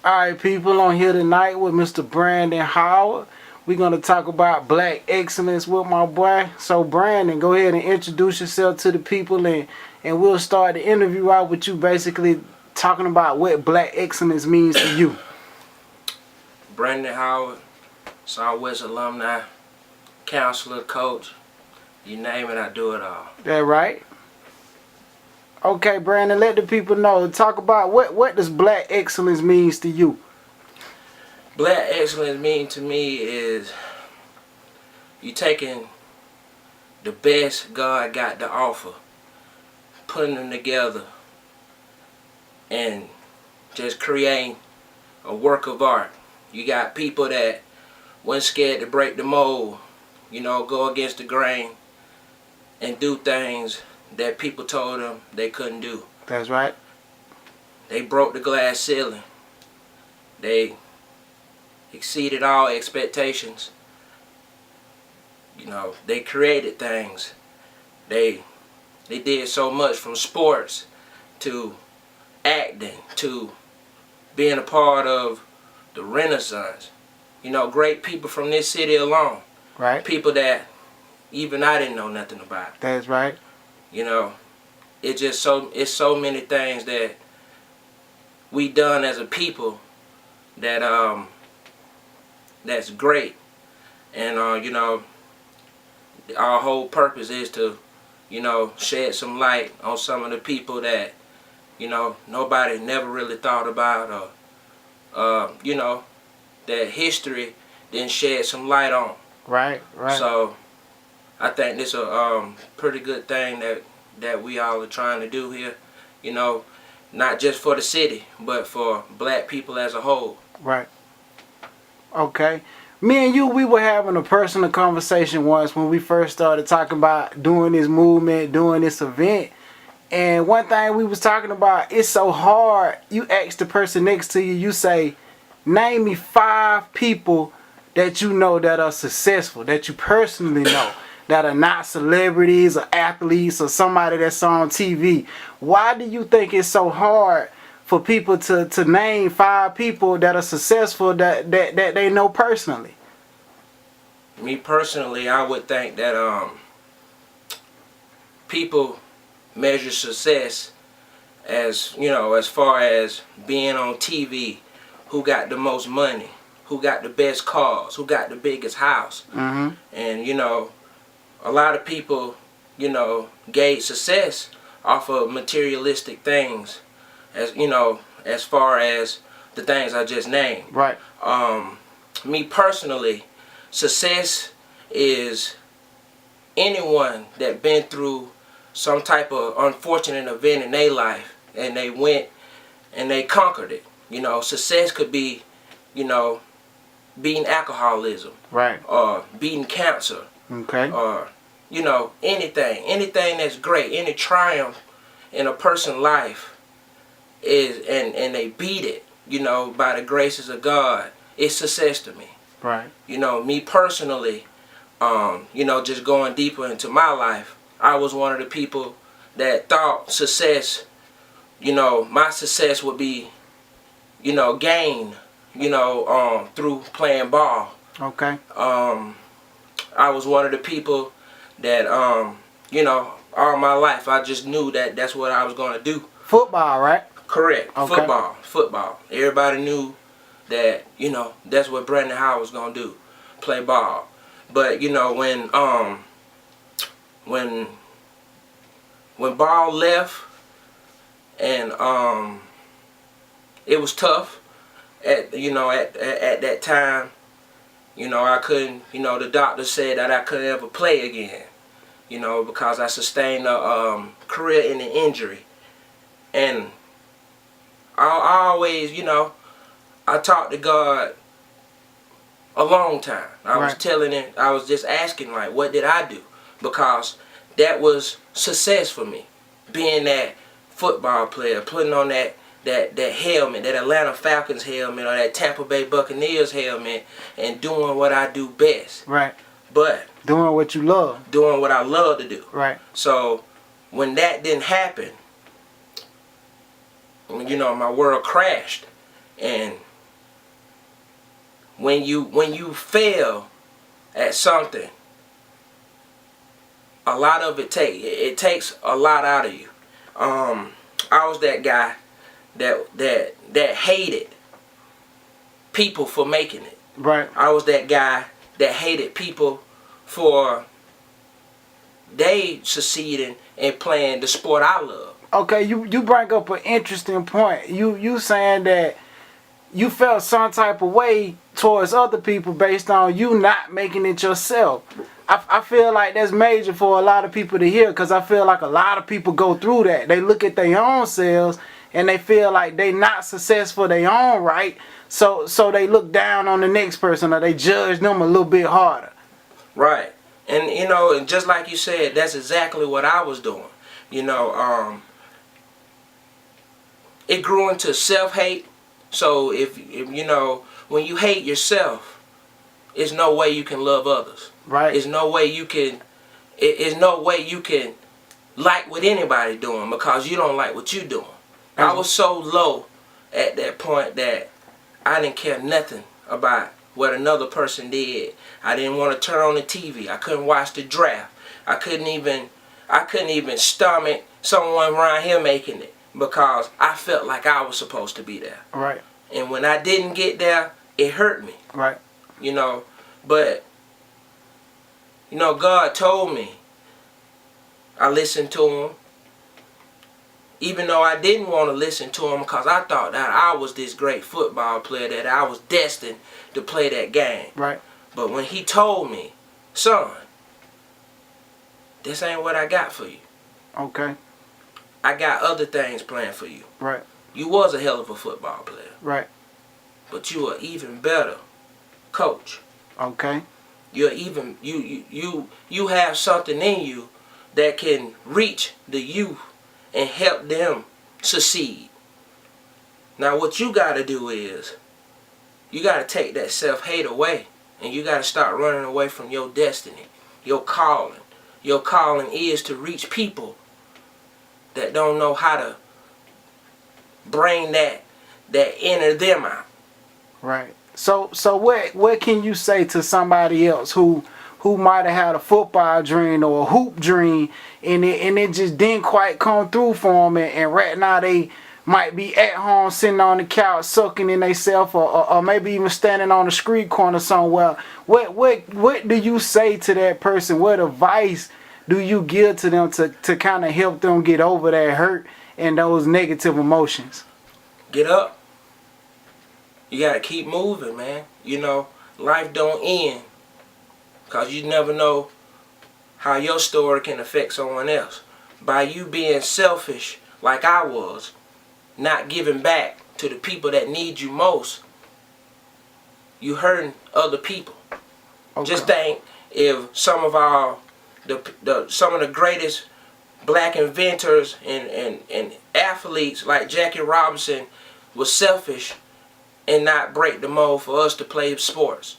Alright, people, I'm here tonight with Mr. Brandon Howard. We're going to talk about black excellence with my boy. So, Brandon, go ahead and introduce yourself to the people, and we'll start the interview out with you basically talking about what black excellence means to you. Brandon Howard, Southwest alumni, counselor, coach, you name it, I do it all. That right? Okay, Brandon, let the people know. Talk about what does black excellence means to you. Black excellence mean to me is you taking the best God got to offer, putting them together, and just creating a work of art. You got people that weren't scared to break the mold, go against the grain and do things that people told them they couldn't do. That's right. They broke the glass ceiling. They exceeded all expectations. They created things. They did so much, from sports to acting to being a part of the Renaissance. Great people from this city alone. Right. People that even I didn't know nothing about. That's right. It's so many things that we done as a people that that's great. And our whole purpose is to shed some light on some of the people that nobody never really thought about, or that history didn't shed some light on. Right. So I think this is a pretty good thing that we all are trying to do here, not just for the city, but for black people as a whole. Right. Okay. Me and you, we were having a personal conversation once when we first started talking about doing this movement, doing this event. And one thing we was talking about, it's so hard. You ask the person next to you, you say, name me 5 people that you know that are successful, that you personally know, that are not celebrities or athletes or somebody that's on TV. Why do you think it's so hard for people to name 5 people that are successful that they know personally? Me personally, I would think that people measure success as as far as being on TV, who got the most money, who got the best cars, who got the biggest house. Mm-hmm. And a lot of people gauge success off of materialistic things, as far as the things I just named. Right. Me personally, success is anyone that been through some type of unfortunate event in their life, and they went and they conquered it. Success could be, beating alcoholism. Right. Or beating cancer. Okay. Or, anything that's great, any triumph in a person's life is, and they beat it, by the graces of God, it's success to me. Right. Me personally, just going deeper into my life, I was one of the people that thought success, my success would be, gained, through playing ball. Okay. I was one of the people that, all my life I just knew that that's what I was going to do. Football, right? Correct. Okay. Football. Everybody knew that, that's what Brandon Howard was going to do, play ball. But, when ball left, and it was tough at that time, I couldn't, the doctor said that I couldn't ever play again, because I sustained a career-ending injury. And I always, I talked to God a long time. I was telling him, I was just asking, like, what did I do? Because that was success for me. Being that football player, putting on that helmet, that Atlanta Falcons helmet, or that Tampa Bay Buccaneers helmet, and doing what I do best. Right. But doing what you love. Doing what I love to do. Right. So when that didn't happen, my world crashed. And when you fail at something, a lot of it takes a lot out of you. I was that guy that hated people for making it. Right. I was that guy that hated people for they succeeding and playing the sport I love. Okay, you bring up an interesting point. You saying that you felt some type of way towards other people based on you not making it yourself. I feel like that's major for a lot of people to hear, because I feel like a lot of people go through that. They look at their own selves and they feel like they not successful their own right, so they look down on the next person, or they judge them a little bit harder. Right. And you know, and just like you said, that's exactly what I was doing. You know, it grew into self-hate. So if you know, when you hate yourself, there's no way you can love others. Right. There's no way you can. There's no way you can like what anybody doing because you don't like what you doing. I was so low at that point that I didn't care nothing about what another person did. I didn't want to turn on the TV. I couldn't watch the draft. I couldn't even stomach someone around here making it because I felt like I was supposed to be there. Right. And when I didn't get there, it hurt me. Right. You know, but you know, God told me. I listened to him. Even though I didn't want to listen to him because I thought that I was this great football player, that I was destined to play that game. Right. But when he told me, son, this ain't what I got for you. Okay. I got other things planned for you. Right. You was a hell of a football player. Right. But you are even better coach. Okay. You're even you have something in you that can reach the youth and help them succeed. Now what you got to do is you got to take that self-hate away, and you got to start running away from your destiny, your calling. Your calling is to reach people that don't know how to bring that inner them out. Right. So what can you say to somebody else who might have had a football dream or a hoop dream, and it just didn't quite come through for them, and right now they might be at home sitting on the couch sucking in themselves, or maybe even standing on the street corner somewhere. What do you say to that person? What advice do you give to them to kind of help them get over that hurt and those negative emotions? Get up. You got to keep moving, man. You know, life don't end. Because you never know how your story can affect someone else. By you being selfish like I was, not giving back to the people that need you most, you hurting other people. Okay. Just think if some of some of the greatest black inventors and athletes like Jackie Robinson was selfish and not break the mold for us to play sports.